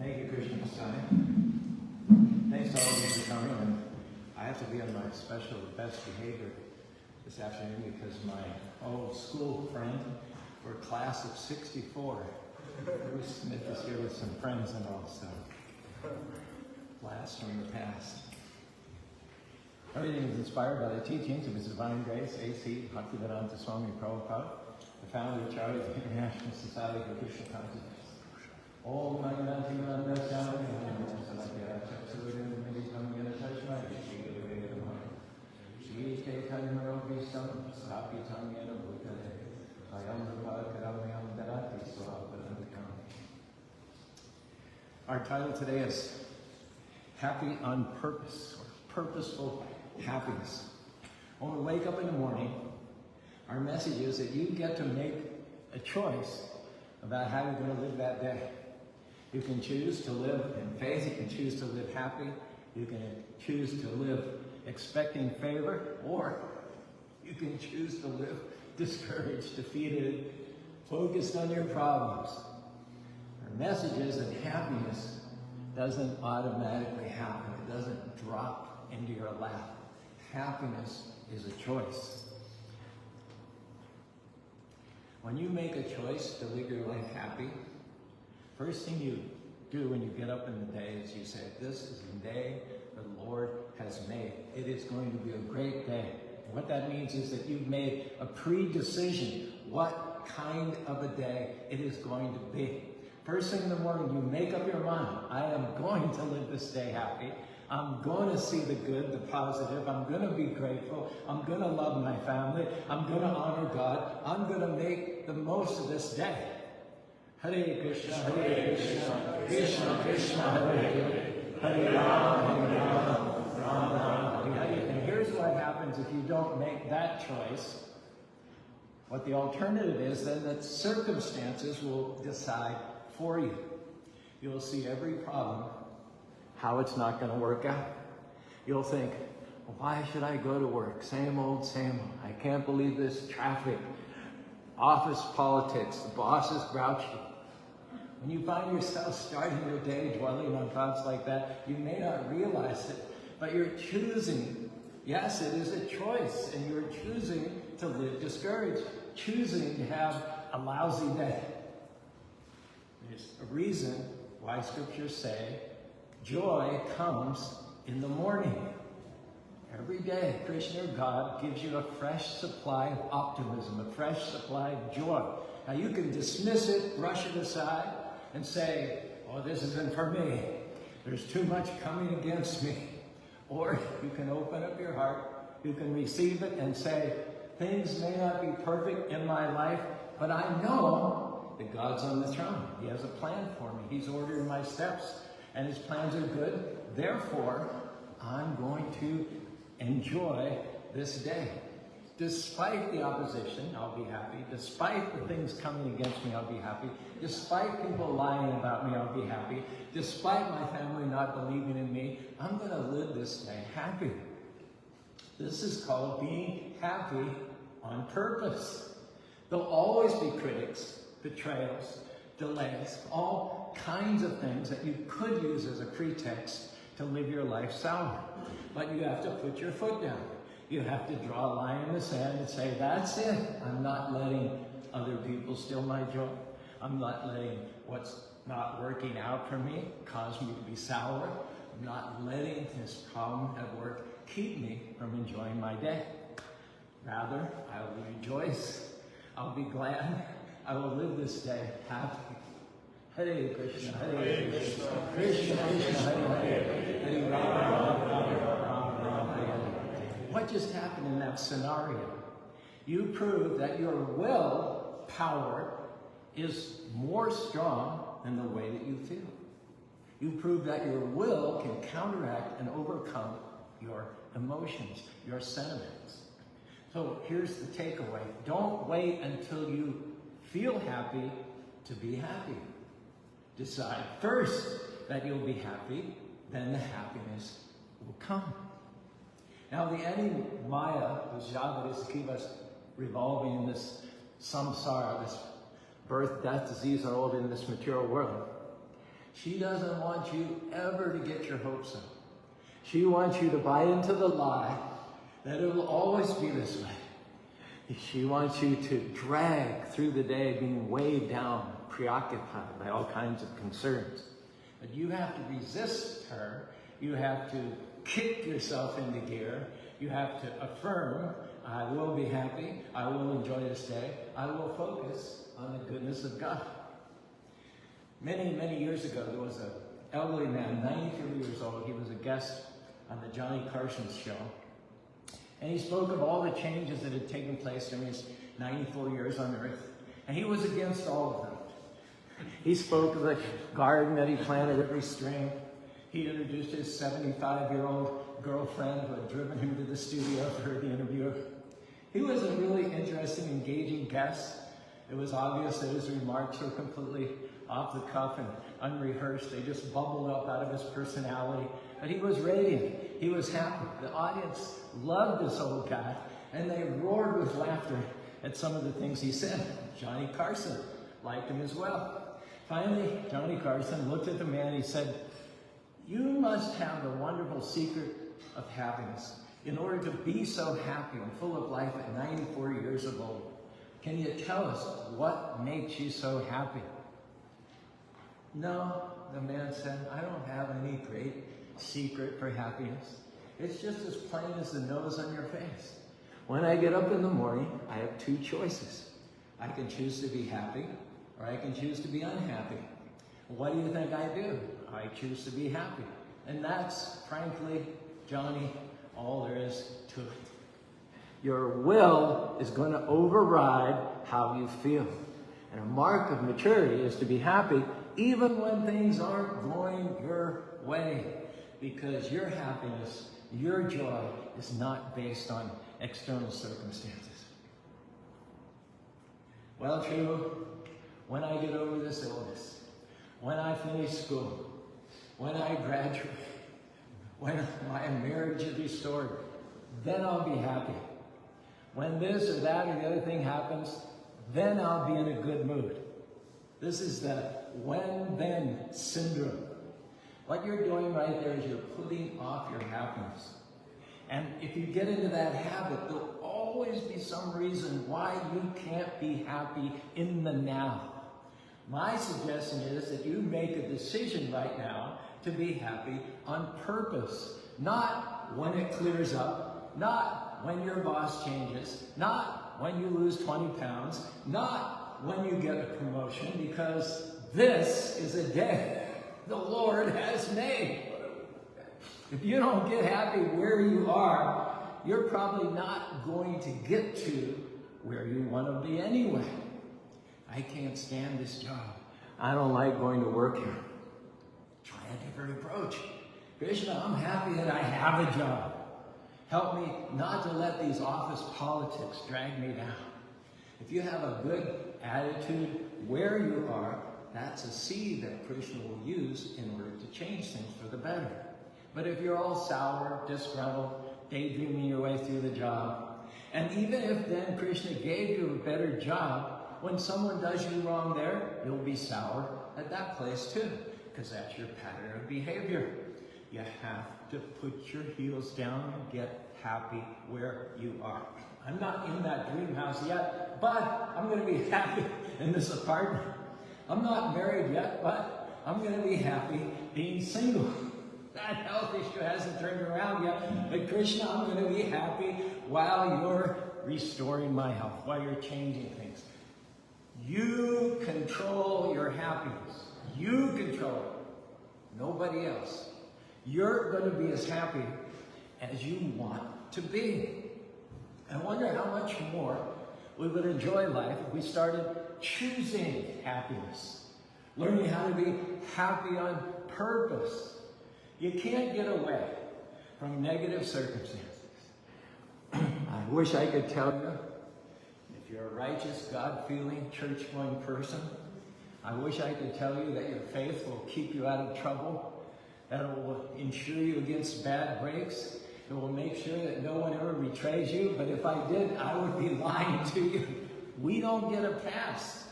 Thank you, Krishna CREATED. Thanks to all of you for coming. And I have to be on my special best behavior this afternoon because my old school friend for class of 64, Bruce Smith, is here with some friends and all, so blast from the past. Everything is inspired by the teachings of His Divine Grace, A.C. Bhaktivedanta Swami Prabhupada, the founder of Caru, the International Society for Krishna Consciousness. Om Naganati Nanda Shami Salakya Chaksurin Meditam Yanatashma Shri Chaitanya Rovisam Sapitam Yana Bhutale Ayam Rupa Karamyam Darati Swapadantikam. Our title today is Happy on Purpose, or Purposeful Happiness. When we wake up in the morning, our message is that you get to make a choice about how you're going to live that day. You can choose to live in faith, you can choose to live happy, you can choose to live expecting favor, or you can choose to live discouraged, defeated, focused on your problems. Our message is that happiness doesn't automatically happen. It doesn't drop into your lap. Happiness is a choice. When you make a choice to live your life happy, first thing you do when you get up in the day is you say, this is the day the Lord has made. It is going to be a great day. And what that means is that you've made a pre-decision what kind of a day it is going to be. First thing in the morning, you make up your mind, I am going to live this day happy. I'm going to see the good, the positive. I'm going to be grateful. I'm going to love my family. I'm going to honor God. I'm going to make the most of this day. Hare Krishna, Hare Krishna, Krishna Krishna, Hare Hare, Hare Rama, Hare Rama, Rama Rama, Hare Hare. And here's what happens if you don't make that choice. What the alternative is, then, that circumstances will decide for you. You'll see every problem, how it's not going to work out. You'll think, why should I go to work? Same old, same old. I can't believe this traffic. Office politics, the boss is grouchy. When you find yourself starting your day dwelling on thoughts like that, you may not realize it, but you're choosing. Yes, it is a choice, and you're choosing to live discouraged, choosing to have a lousy day. There's a reason why scriptures say joy comes in the morning. Every day, Krishna, God, gives you a fresh supply of optimism, a fresh supply of joy. Now you can dismiss it, brush it aside, and say, oh, this isn't for me. There's too much coming against me. Or you can open up your heart, you can receive it and say, things may not be perfect in my life, but I know that God's on the throne. He has a plan for me. He's ordering my steps, and His plans are good. Therefore, I'm going to enjoy this day. Despite the opposition, I'll be happy. Despite the things coming against me, I'll be happy. Despite people lying about me, I'll be happy. Despite my family not believing in me, I'm going to live this day happy. This is called being happy on purpose. There'll always be critics, betrayals, delays, all kinds of things that you could use as a pretext to live your life sour. But you have to put your foot down. You have to draw a line in the sand and say, that's it. I'm not letting other people steal my joy. I'm not letting what's not working out for me cause me to be sour. I'm not letting this problem at work keep me from enjoying my day. Rather, I will rejoice. I'll be glad. I will live this day happy. Hare Krishna, Hare Krishna, Krishna Krishna, Hare Hare, Hare Rama, Rama Rama, Hare Hare. What just happened in that scenario? You proved that your will power is more strong than the way that you feel. You proved that your will can counteract and overcome your emotions, your sentiments. So here's the takeaway. Don't wait until you feel happy to be happy. Decide first that you'll be happy, then the happiness will come. Now the anti-Maya, the Javadas, keep us revolving in this samsara, this birth, death, disease, and all in this material world. She doesn't want you ever to get your hopes up. She wants you to buy into the lie that it will always be this way. She wants you to drag through the day being weighed down, preoccupied by all kinds of concerns. But you have to resist her. You have to kick yourself into gear. You have to affirm, I will be happy. I will enjoy this day. I will focus on the goodness of God. Many, many years ago, there was an elderly man, 93 years old. He was a guest on the Johnny Carson's show. And he spoke of all the changes that had taken place during his 94 years on earth. And he was against all of them. He spoke of the garden that he planted every spring. He introduced his 75-year-old girlfriend who had driven him to the studio for the interview. He was a really interesting, engaging guest. It was obvious that his remarks were completely off the cuff and unrehearsed. They just bubbled up out of his personality. But he was radiant. He was happy. The audience loved this old guy, and they roared with laughter at some of the things he said. Johnny Carson liked him as well. Finally, Johnny Carson looked at the man and he said, "You must have the wonderful secret of happiness in order to be so happy and full of life at 94 years of old. Can you tell us what makes you so happy?" "No," the man said, "I don't have any great secret for happiness. It's just as plain as the nose on your face. When I get up in the morning, I have two choices. I can choose to be happy, or I can choose to be unhappy. What do you think I do? I choose to be happy." And that's, frankly, Johnny, all there is to it. Your will is going to override how you feel. And a mark of maturity is to be happy even when things aren't going your way, because your happiness, your joy is not based on external circumstances. Well, true, when I get over this illness, when I finish school, when I graduate, when my marriage is restored, then I'll be happy. When this or that or the other thing happens, then I'll be in a good mood. This is the when-then syndrome. What you're doing right there is you're putting off your happiness. And if you get into that habit, there'll always be some reason why you can't be happy in the now. My suggestion is that you make a decision right now to be happy on purpose. Not when it clears up, not when your boss changes, not when you lose 20 pounds, not when you get a promotion, because this is a day the Lord has made. If you don't get happy where you are, you're probably not going to get to where you want to be anyway. I can't stand this job. I don't like going to work here. Try a different approach. Krishna, I'm happy that I have a job. Help me not to let these office politics drag me down. If you have a good attitude where you are, that's a seed that Krishna will use in order to change things for the better. But if you're all sour, disgruntled, daydreaming your way through the job, and even if then Krishna gave you a better job, when someone does you wrong there, you'll be sour at that place too, because that's your pattern of behavior. You have to put your heels down and get happy where you are. I'm not in that dream house yet, but I'm going to be happy in this apartment. I'm not married yet, but I'm going to be happy being single. That health issue hasn't turned around yet, but Krishna, I'm going to be happy while you're restoring my health, while you're changing things. You control your happiness. You control it. Nobody else. You're going to be as happy as you want to be. I wonder how much more we would enjoy life if we started choosing happiness, learning how to be happy on purpose. You can't get away from negative circumstances. I wish I could tell you, if you're a righteous, God-feeling, church-going person, I wish I could tell you that your faith will keep you out of trouble, that it will insure you against bad breaks, it will make sure that no one ever betrays you, but if I did, I would be lying to you. We don't get a pass.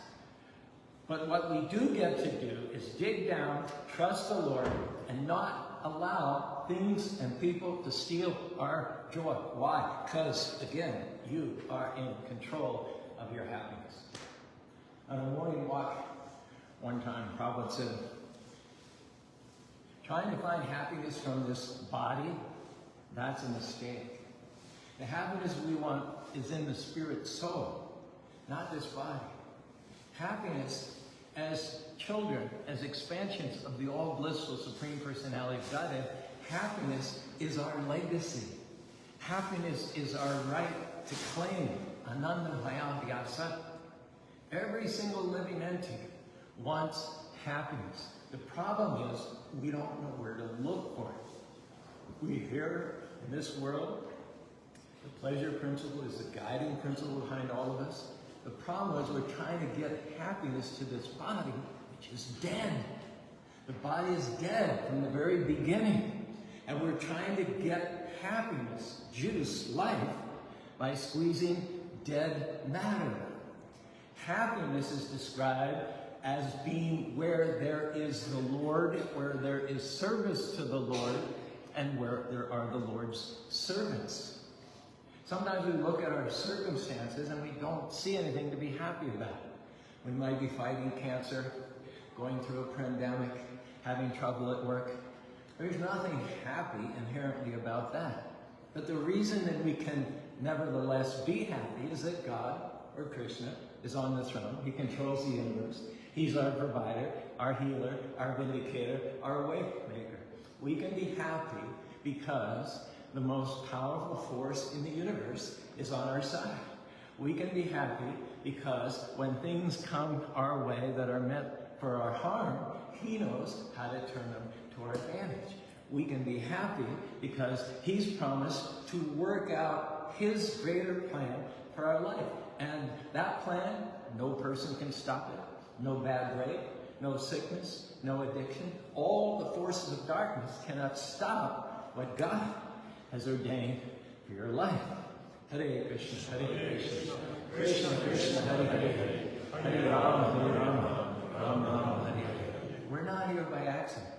But what we do get to do is dig down, trust the Lord, and not allow things and people to steal our joy. Why? Because, again, you are in control of your happiness. On a morning walk, one time, Prabhupada said, trying to find happiness from this body, that's a mistake. The happiness we want is in the spirit soul, not this body. Happiness as children, as expansions of the all-blissful Supreme Personality of Godhead, happiness is our legacy. Happiness is our right to claim Ananda Maya Vyasa. Every single living entity wants happiness. The problem is we don't know where to look for it. We hear in this world, the pleasure principle is the guiding principle behind all of us. The problem is we're trying to get happiness to this body, which is dead. The body is dead from the very beginning. And we're trying to get happiness, juice, life, by squeezing dead matter. Happiness is described as being where there is the Lord, where there is service to the Lord, and where there are the Lord's servants. Sometimes we look at our circumstances and we don't see anything to be happy about. We might be fighting cancer, going through a pandemic, having trouble at work. There's nothing happy inherently about that. But the reason that we can nevertheless be happy is that God, or Krishna, is on the throne. He controls the universe. He's our provider, our healer, our vindicator, our way maker. We can be happy because the most powerful force in the universe is on our side. We can be happy because when things come our way that are meant for our harm, He knows how to turn them to our advantage. We can be happy because He's promised to work out His greater plan for our life. And that plan, no person can stop it. No bad break, no sickness, no addiction. All the forces of darkness cannot stop what God has ordained for your life. Hare Krishna, Hare Krishna, Krishna Krishna, Hare Hare, Hare Rama, Rama Rama, Hare Hare. We're not here by accident.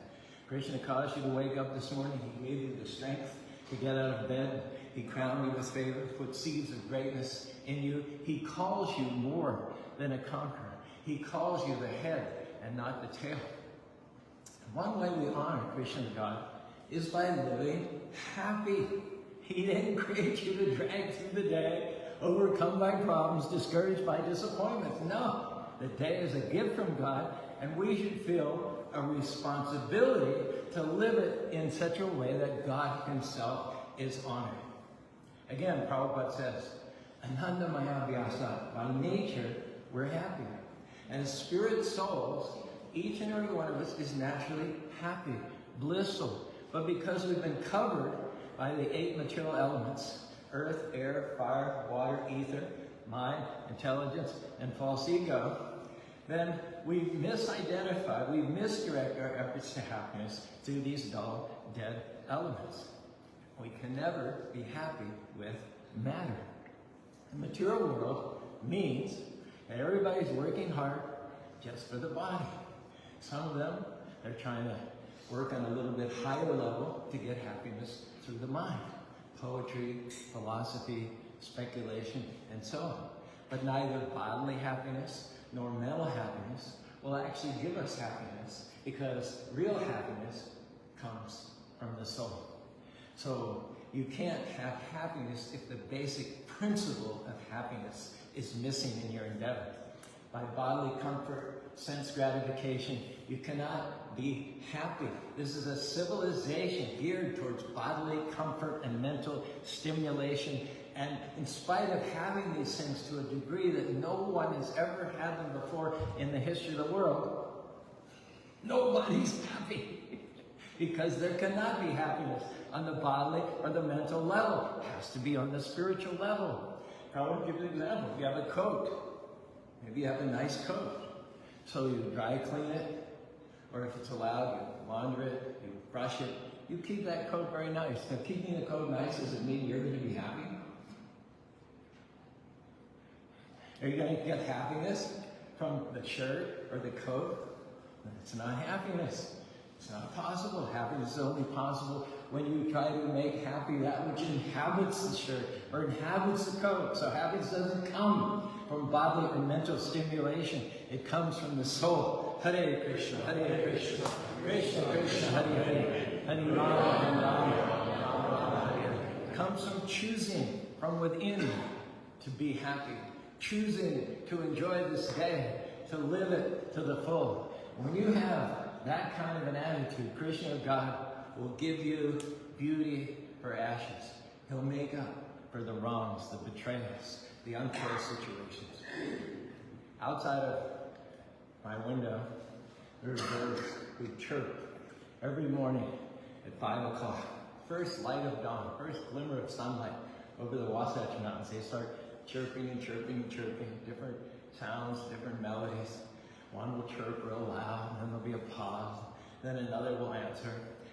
Krishna caused you to wake up this morning. He gave you the strength to get out of bed. He crowned you with favor, put seeds of greatness in you. He calls you more than a conqueror. He calls you the head and not the tail. One way we honor Krishna God is by living happy. He didn't create you to drag through the day, overcome by problems, discouraged by disappointments. No, the day is a gift from God, and we should feel a responsibility to live it in such a way that God Himself is honored. Again, Prabhupada says, Ananda Maya Vyasa, by nature, we're happy. And as spirit souls, each and every one of us is naturally happy, blissful. But because we've been covered by the 8 material elements, earth, air, fire, water, ether, mind, intelligence, and false ego, then we misidentify, we misdirect our efforts to happiness through these dull, dead elements. We can never be happy with matter. The material world means that everybody's working hard just for the body. Some of them are trying to work on a little bit higher level to get happiness through the mind. Poetry, philosophy, speculation, and so on. But neither bodily happiness nor mental happiness will actually give us happiness, because real happiness comes from the soul. So you can't have happiness if the basic principle of happiness is missing in your endeavor. By bodily comfort, sense gratification, you cannot be happy. This is a civilization geared towards bodily comfort and mental stimulation. And in spite of having these things to a degree that no one has ever had them before in the history of the world, nobody's happy. Because there cannot be happiness on the bodily or the mental level. It has to be on the spiritual level. I want to give you an example. If you have a coat, maybe you have a nice coat. So you dry clean it, or if it's allowed, you launder it, you brush it. You keep that coat very nice. Now, keeping the coat nice, does it mean you're going to be happy? Are you going to get happiness from the shirt or the coat, then it's not happiness. It's not possible. Happiness is only possible when you try to make happy that which inhabits the shirt or inhabits the coat. So happiness doesn't come from bodily or mental stimulation. It comes from the soul. Hare Krishna, Hare Krishna, Krishna Krishna, Hare Hare, Hare Rama, Hare Rama, Hare Hare. It comes from choosing from within to be happy, choosing to enjoy this day, to live it to the full. When you have that kind of an attitude, Krishna, God, will give you beauty for ashes. He'll make up for the wrongs, the betrayals, the unfair situations. Outside of my window, there's birds who chirp every morning at 5 o'clock. First light of dawn, first glimmer of sunlight over the Wasatch Mountains. They start chirping and chirping and chirping, different sounds, different melodies. One will chirp real loud, and then there'll be a pause, then another will answer.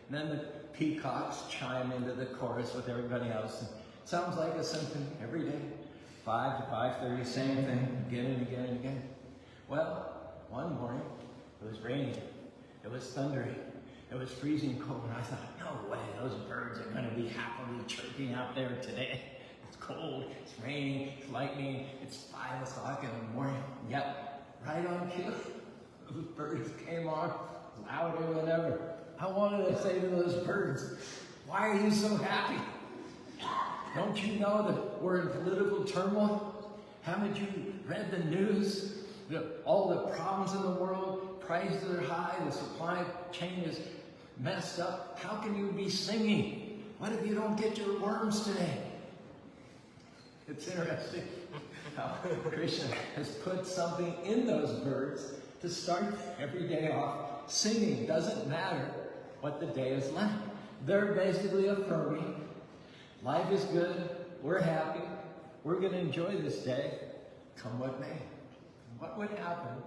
And then the peacocks chime into the chorus with everybody else. And it sounds like a symphony every day, 5 to 5:30, same thing, again and again and again. Well, one morning, it was raining, it was thundering, it was freezing cold, and I thought, no way, those birds are going to be happily chirping out there today. It's cold, it's raining, it's lightning, it's 5 o'clock in the morning. Yep. Right on cue, the birds came on louder than ever. I wanted to say to those birds, why are you so happy? Don't you know that we're in political turmoil? Haven't you read the news? All the problems in the world, prices are high, the supply chain is messed up. How can you be singing? What if you don't get your worms today? It's interesting how Krishna has put something in those birds to start every day off singing. Doesn't matter what the day is like. They're basically affirming, life is good, we're happy, we're going to enjoy this day, come what may. What would happen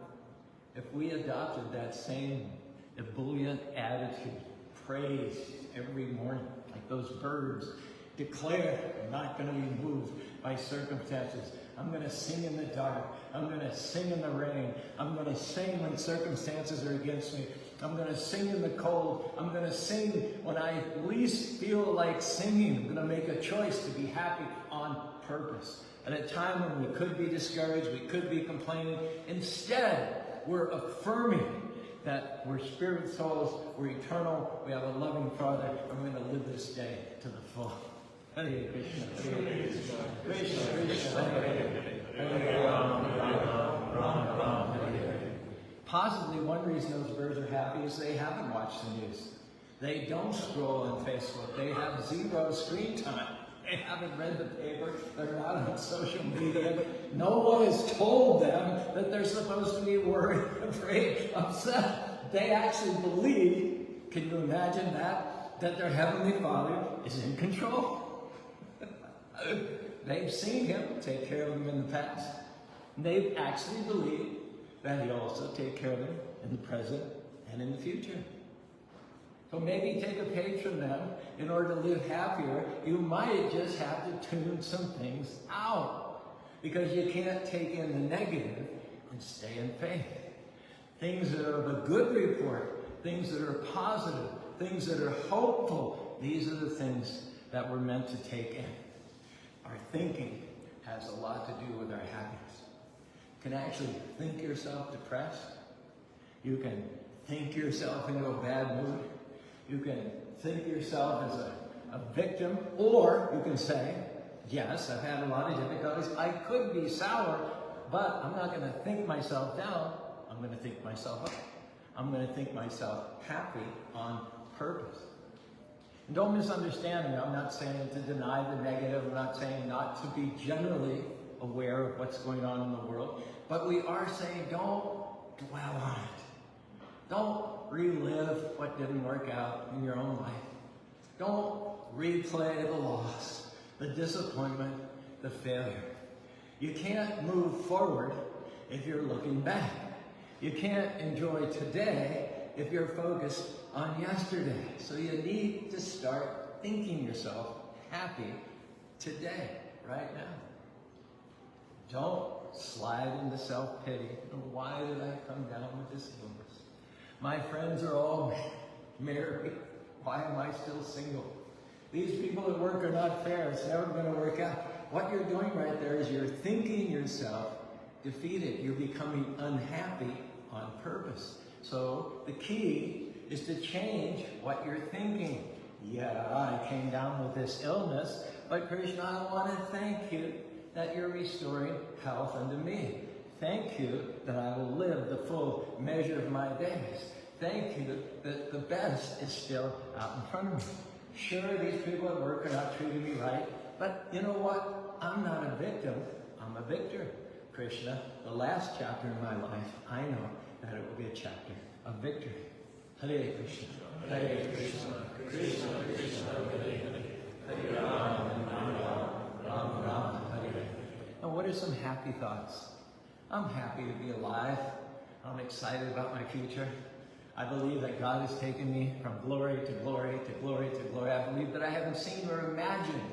if we adopted that same ebullient attitude, praise every morning, like those birds declare, I'm not going to be moved by circumstances. I'm going to sing in the dark. I'm going to sing in the rain. I'm going to sing when circumstances are against me. I'm going to sing in the cold. I'm going to sing when I least feel like singing. I'm going to make a choice to be happy on purpose. At a time when we could be discouraged, we could be complaining. Instead, we're affirming that we're spirit souls, we're eternal, we have a loving Father, and we're going to live this day to the full. Hare Krishna, Hare Krishna, Krishna Krishna, Hare Hare, Rama Rama, Rama Hare Hare. Possibly one reason those birds are happy is they haven't watched the news. They don't scroll on Facebook. They have zero screen time. They haven't read the paper. They're not on social media. No one has told them that they're supposed to be worried, afraid, upset. They actually believe, can you imagine that their Heavenly Father is in control. They've seen Him take care of them in the past. And they've actually believed that He'll also take care of them in the present and in the future. So maybe take a page from them. In order to live happier, you might just have to tune some things out, because you can't take in the negative and stay in faith. Things that are of a good report, things that are positive, things that are hopeful, these are the things that we're meant to take in. Our thinking has a lot to do with our happiness. You can actually think yourself depressed. You can think yourself into a bad mood. You can think yourself as a victim, or you can say, yes, I've had a lot of difficulties. I could be sour, but I'm not going to think myself down. I'm going to think myself up. I'm going to think myself happy on purpose. And don't misunderstand me. I'm not saying to deny the negative. I'm not saying not to be generally aware of what's going on in the world. But we are saying don't dwell on it. Don't relive what didn't work out in your own life. Don't replay the loss, the disappointment, the failure. You can't move forward if you're looking back. You can't enjoy today if you're focused on yesterday. So you need to start thinking yourself happy today, right now. Don't slide into self-pity. Why did I come down with this illness? My friends are all married. Why am I still single? These people at work are not fair. It's never going to work out. What you're doing right there is you're thinking yourself defeated. You're becoming unhappy on purpose. So the key is to change what you're thinking. Yeah, I came down with this illness, but Krishna, I want to thank you that you're restoring health unto me. Thank you that I will live the full measure of my days. Thank you that the best is still out in front of me. Sure, these people at work are not treating me right, but you know what? I'm not a victim, I'm a victor. Krishna, the last chapter in my life, I know that it will be a chapter of victory. Hare Krishna. Hare Krishna. Krishna Krishna Hare Hare. Hare Rama, Rama Rama, Hare Hare. Now what are some happy thoughts? I'm happy to be alive. I'm excited about my future. I believe that God has taken me from glory to glory to glory to glory. I believe that I haven't seen or imagined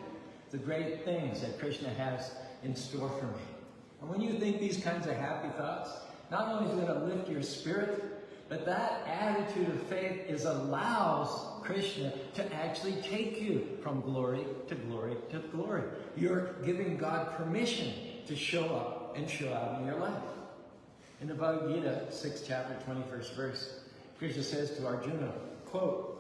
the great things that Krishna has in store for me. And when you think these kinds of happy thoughts, not only is it going to lift your spirit, but that attitude of faith allows Krishna to actually take you from glory to glory to glory. You're giving God permission to show up and show out in your life. In the Bhagavad Gita, 6th chapter, 21st verse, Krishna says to Arjuna, quote,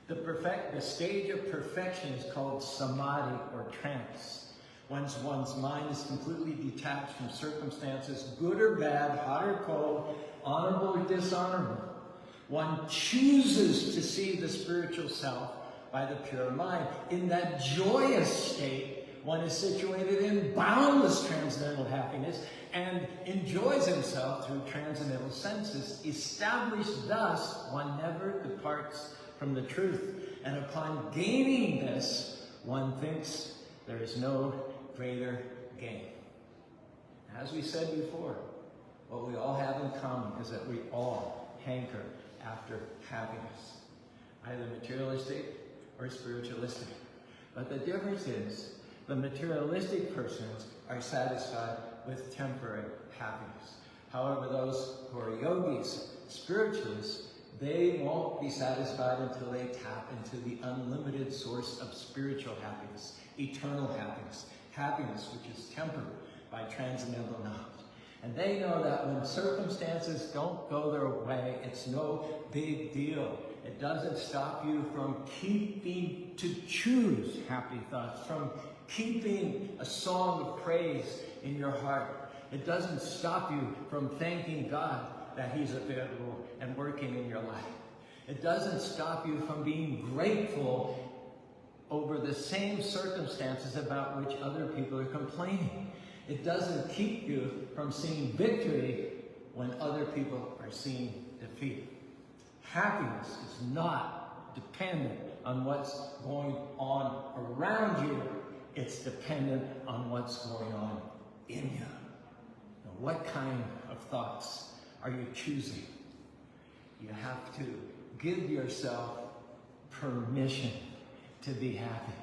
the stage of perfection is called samadhi or trance. Once one's mind is completely detached from circumstances, good or bad, hot or cold, honorable or dishonorable. One chooses to see the spiritual self by the pure mind. In that joyous state, one is situated in boundless transcendental happiness and enjoys himself through transcendental senses. Established thus, one never departs from the truth. And upon gaining this, one thinks there is no greater gain. As we said before, what we all have in common is that we all hanker after happiness, either materialistic or spiritualistic. But the difference is the materialistic persons are satisfied with temporary happiness. However, those who are yogis, spiritualists, they won't be satisfied until they tap into the unlimited source of spiritual happiness, eternal happiness, happiness which is tempered by transcendental knowledge. And they know that when circumstances don't go their way, it's no big deal. It doesn't stop you from keeping to choose happy thoughts, from keeping a song of praise in your heart. It doesn't stop you from thanking God that He's available and working in your life. It doesn't stop you from being grateful over the same circumstances about which other people are complaining. It doesn't keep you from seeing victory when other people are seeing defeat. Happiness is not dependent on what's going on around you. It's dependent on what's going on in you. Now, what kind of thoughts are you choosing? You have to give yourself permission to be happy.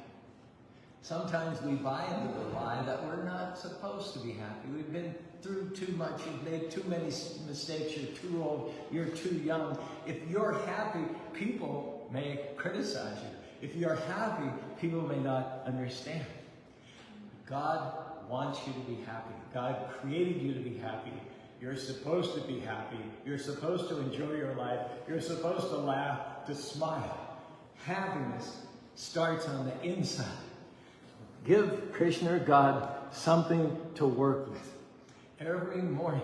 Sometimes we buy into the lie that we're not supposed to be happy. We've been through too much. You've made too many mistakes. You're too old. You're too young. If you're happy, people may criticize you. If you're happy, people may not understand. God wants you to be happy. God created you to be happy. You're supposed to be happy. You're supposed to enjoy your life. You're supposed to laugh, to smile. Happiness starts on the inside. Give Krishna or God something to work with. Every morning,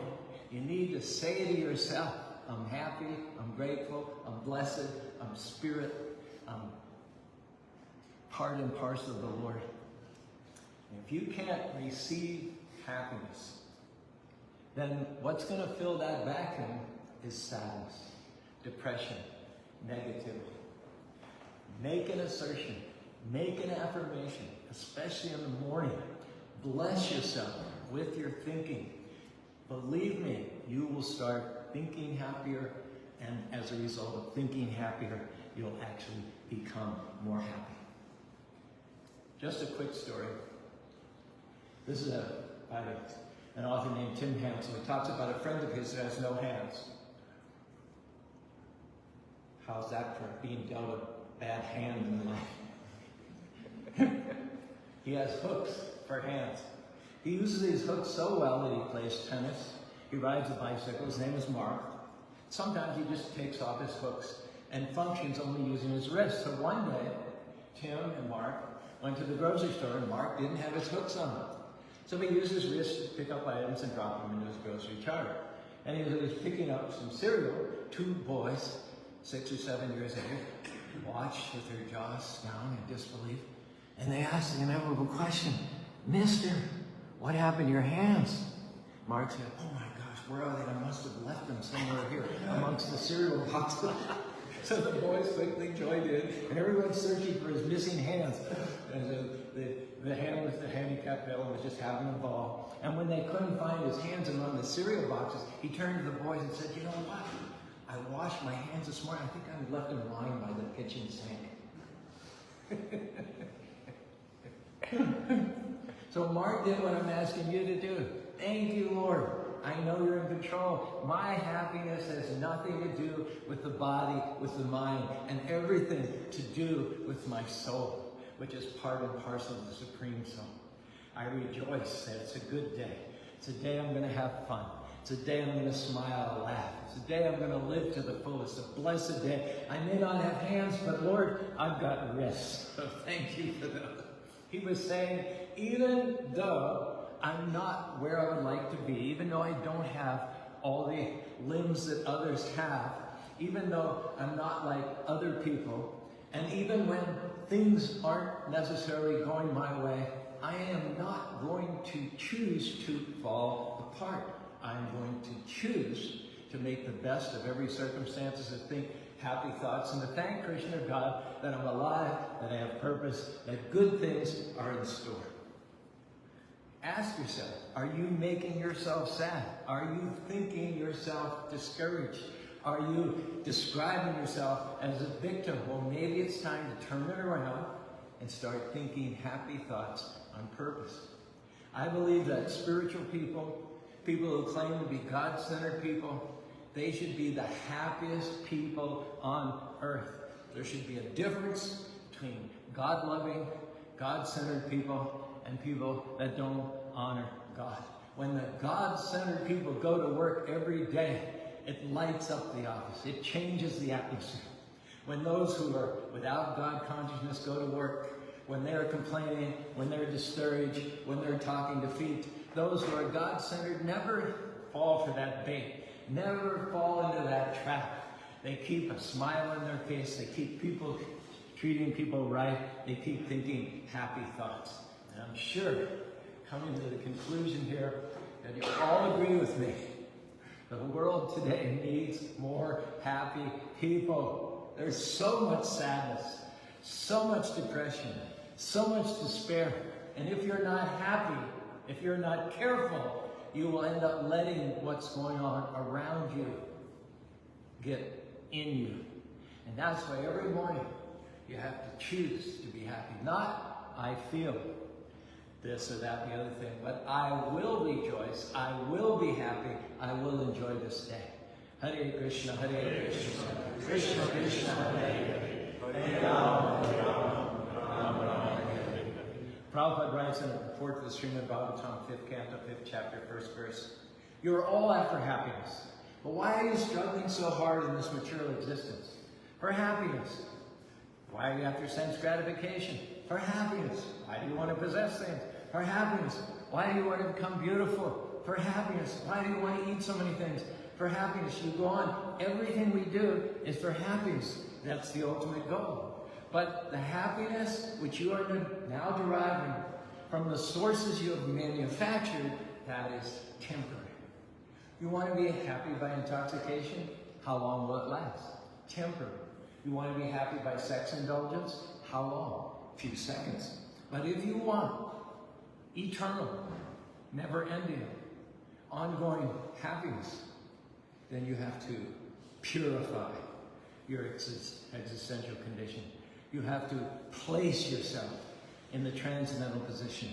you need to say to yourself, I'm happy, I'm grateful, I'm blessed, I'm spirit, I'm part and parcel of the Lord. And if you can't receive happiness, then what's going to fill that vacuum is sadness, depression, negativity. Make an assertion, make an affirmation, especially in the morning. Bless yourself with your thinking. Believe me, you will start thinking happier, and as a result of thinking happier, you'll actually become more happy. Just a quick story. This is by an author named Tim Hansel. He talks about a friend of his that has no hands. How's that for being dealt a bad hand in life? He has hooks for hands. He uses these hooks so well that he plays tennis. He rides a bicycle. His name is Mark. Sometimes he just takes off his hooks and functions only using his wrists. So one day, Tim and Mark went to the grocery store and Mark didn't have his hooks on. So he used his wrists to pick up items and drop them into his grocery cart. And he was picking up some cereal. Two boys, 6 or 7 years old, watched with their jaws down in disbelief. And they asked the inevitable question, "Mister, what happened to your hands?" Mark said, "Oh my gosh, where are they? I must have left them somewhere here amongst the cereal boxes." So the boys quickly joined in, and everyone's searching for his missing hands. And the hand with the handicapped fellow was just having a ball. And when they couldn't find his hands among the cereal boxes, he turned to the boys and said, "You know what? I washed my hands this morning. I think I left them lying by the kitchen sink." So Mark did what I'm asking you to do. Thank you, Lord. I know you're in control. My happiness has nothing to do with the body, with the mind, and everything to do with my soul, which is part and parcel of the Supreme Soul. I rejoice that it's a good day. It's a day I'm going to have fun. It's a day I'm going to smile and laugh. It's a day I'm going to live to the fullest. A blessed day. I may not have hands, but Lord, I've got wrists. So thank you for those. He was saying, even though I'm not where I would like to be, even though I don't have all the limbs that others have, even though I'm not like other people, and even when things aren't necessarily going my way, I am not going to choose to fall apart. I'm going to choose to make the best of every circumstance, to think happy thoughts, and to thank Krishna, God, that I'm alive, that I have purpose, that good things are in store. Ask yourself, are you making yourself sad? Are you thinking yourself discouraged? Are you describing yourself as a victim? Well, maybe it's time to turn it around and start thinking happy thoughts on purpose. I believe that spiritual people, people who claim to be God-centered people, they should be the happiest people on earth. There should be a difference between God-loving, God-centered people and people that don't honor God. When the God-centered people go to work every day, it lights up the office. It changes the atmosphere. When those who are without God consciousness go to work, when they're complaining, when they're discouraged, when they're talking defeat, those who are God-centered never fall for that bait, never fall into that trap. They keep a smile on their face. They keep treating people right. They keep thinking happy thoughts. And I'm sure, coming to the conclusion here, that you all agree with me. The world today needs more happy people. There's so much sadness, so much depression, so much despair. And if you're not happy, if you're not careful, you will end up letting what's going on around you get in you. And that's why every morning you have to choose to be happy. Not, I feel this or that, the other thing, but I will rejoice, I will be happy, I will enjoy this day. Hare Krishna, Hare Krishna, Krishna Krishna, Hare Hare, Hare Rama, Hare Rama, Rama Rama, Hare Hare. Prabhupada writes in the purport to the Srimad Bhagavatam, 5th canto, 5th chapter, 1st verse, you are all after happiness, but why are you struggling so hard in this material existence? For happiness. Why are you after sense gratification? For happiness. Why do you want to possess things? For happiness. Why do you want to become beautiful? For happiness. Why do you want to eat so many things? For happiness. You go on. Everything we do is for happiness. That's the ultimate goal. But the happiness which you are now deriving from the sources you have manufactured, that is temporary. You want to be happy by intoxication? How long will it last? Temporary. You want to be happy by sex indulgence? How long? A few seconds. But if you want eternal, never-ending, ongoing happiness, then you have to purify your existential condition. You have to place yourself in the transcendental position.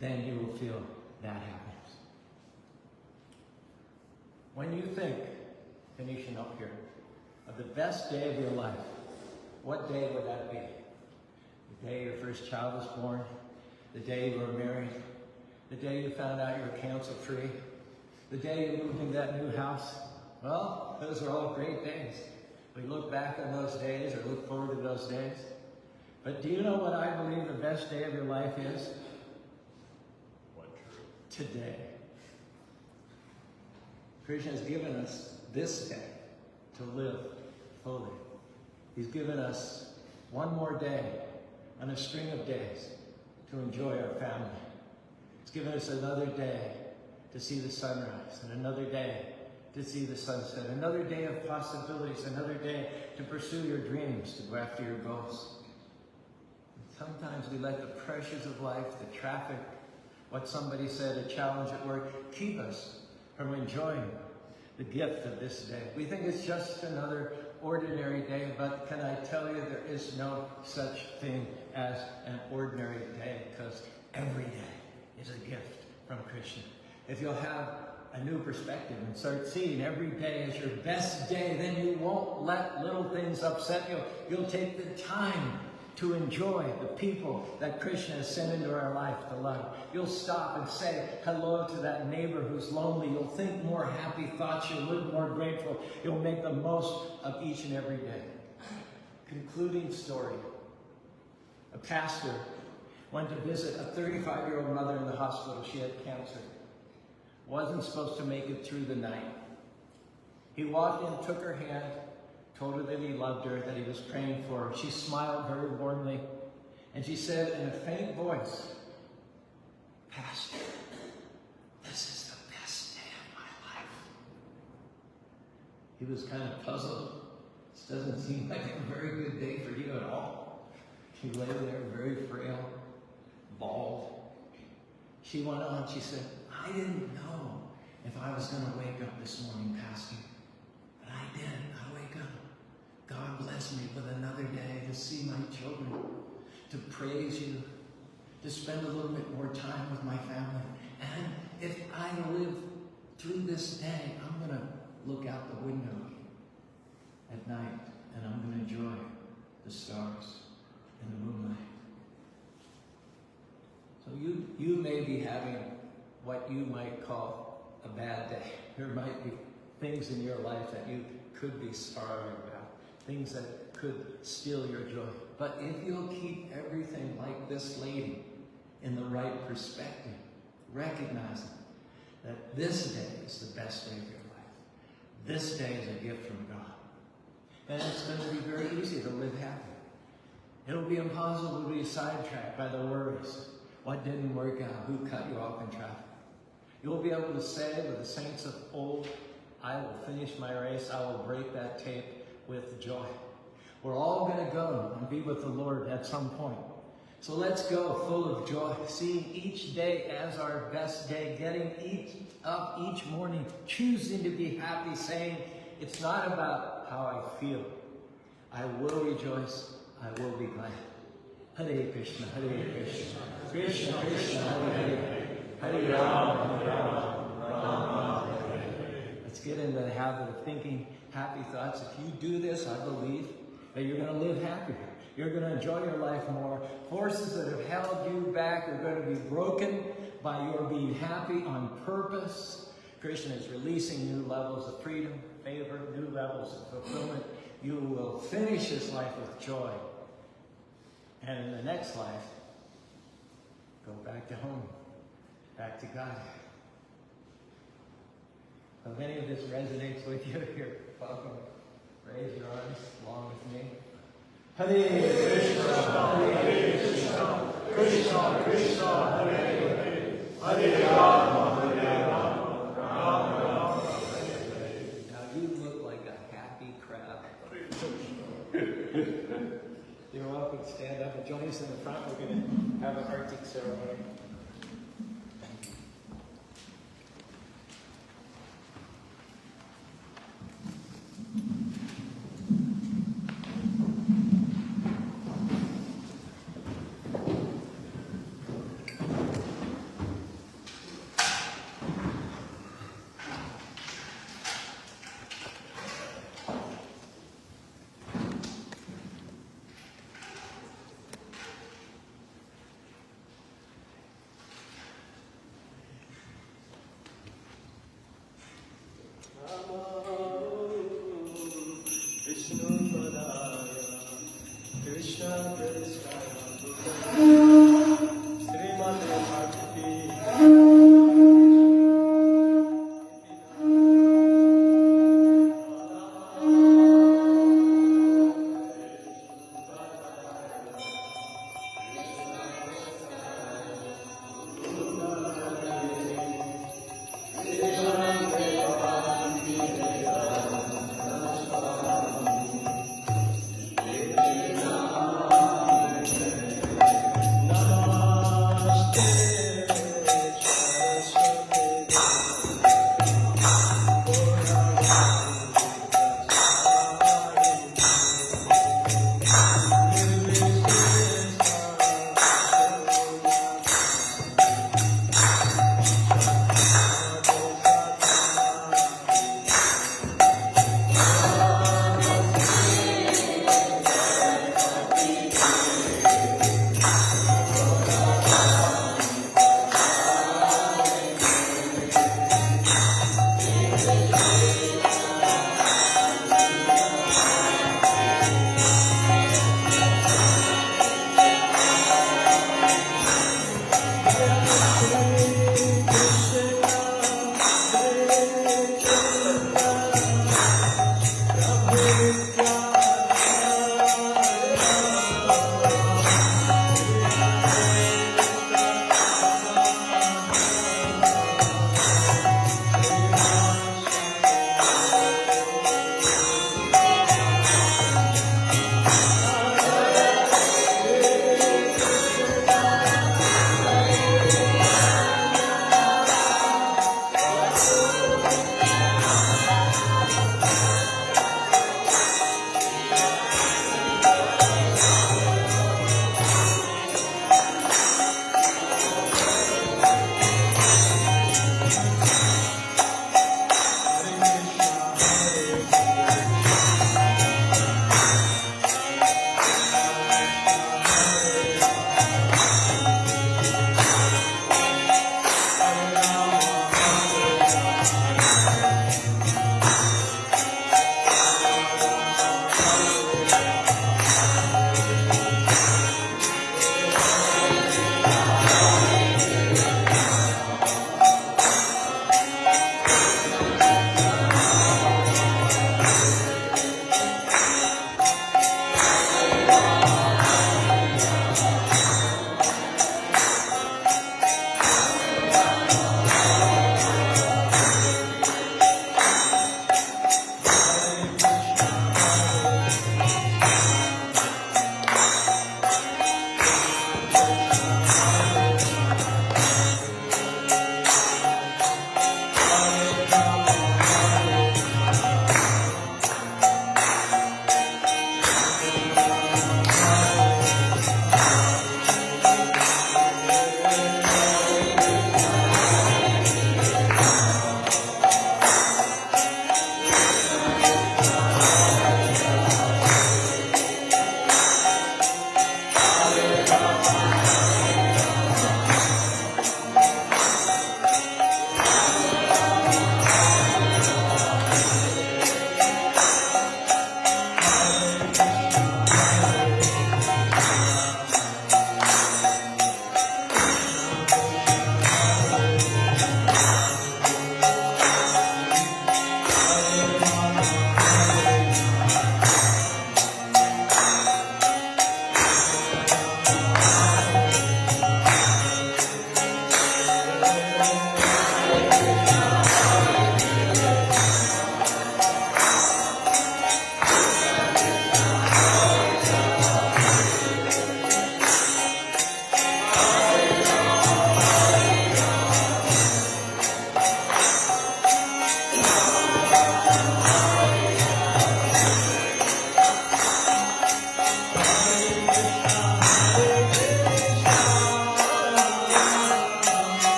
Then you will feel that happiness. When you think, finishing up here, of the best day of your life, what day would that be? The day your first child was born, the day you were married, the day you found out you were cancer-free, the day you moved into that new house. Well, those are all great days. We look back on those days or look forward to those days. But do you know what I believe the best day of your life is? What? Today. Krishna has given us this day to live fully. He's given us one more day on a string of days to enjoy our family. He's given us another day to see the sunrise, and another day to see the sunset, another day of possibilities, another day to pursue your dreams, to go after your goals. Sometimes we let the pressures of life, the traffic, what somebody said, a challenge at work, keep us from enjoying the gift of this day. We think it's just another ordinary day, but can I tell you there is no such thing as an ordinary day, because every day is a gift from Krishna. If you'll have a new perspective and start seeing every day as your best day, then you won't let little things upset you. You'll take the time to enjoy the people that Krishna has sent into our life to love. You'll stop and say hello to that neighbor who's lonely. You'll think more happy thoughts. You'll live more grateful. You'll make the most of each and every day. Concluding story. A pastor went to visit a 35-year-old mother in the hospital. She had cancer. Wasn't supposed to make it through the night. He walked in, took her hand, told her that he loved her, that he was praying for her. She smiled very warmly, and she said in a faint voice, "Pastor, this is the best day of my life." He was kind of puzzled. This doesn't seem like a very good day for you at all. She lay there very frail, bald. She went on, she said, "I didn't know if I was going to wake up this morning, Pastor, but I did. I wake up. God bless me with another day to see my children, to praise you, to spend a little bit more time with my family. And if I live through this day, I'm going to look out the window at night and I'm going to enjoy the stars and the moonlight." So you may be having what you might call a bad day. There might be things in your life that you could be sorry about, things that could steal your joy. But if you'll keep everything like this lady in the right perspective, recognizing that this day is the best day of your life, this day is a gift from God, then it's going to be very easy to live happy. It'll be impossible to be sidetracked by the worries. What didn't work out? Who cut you off in traffic? You'll be able to say with the saints of old, "I will finish my race. I will break that tape with joy." We're all going to go and be with the Lord at some point. So let's go full of joy, seeing each day as our best day, getting up each morning, choosing to be happy, saying, it's not about how I feel. I will rejoice. I will be glad. Hare Krishna, Hare Krishna, Krishna Krishna, Hare Hare, Hare Rama, Hare Rama, Rama Rama, Hare Hare. Let's get into the habit of thinking happy thoughts. If you do this, I believe that you're going to live happier. You're going to enjoy your life more. Forces that have held you back are going to be broken by your being happy on purpose. Krishna is releasing new levels of freedom, favor, new levels of fulfillment. You will finish this life with joy. And in the next life, go back to home, back to God. If any of this resonates with you, you're welcome. Raise your arms along with me. Hare Krishna, Hare Krishna, Krishna Krishna, Hare Hare, Hare Rama, Hare Rama, Rama Rama, Hare Hare. Now you look like a happy crowd. You're welcome to stand up and join us in the front. We're going to have a Arctic ceremony.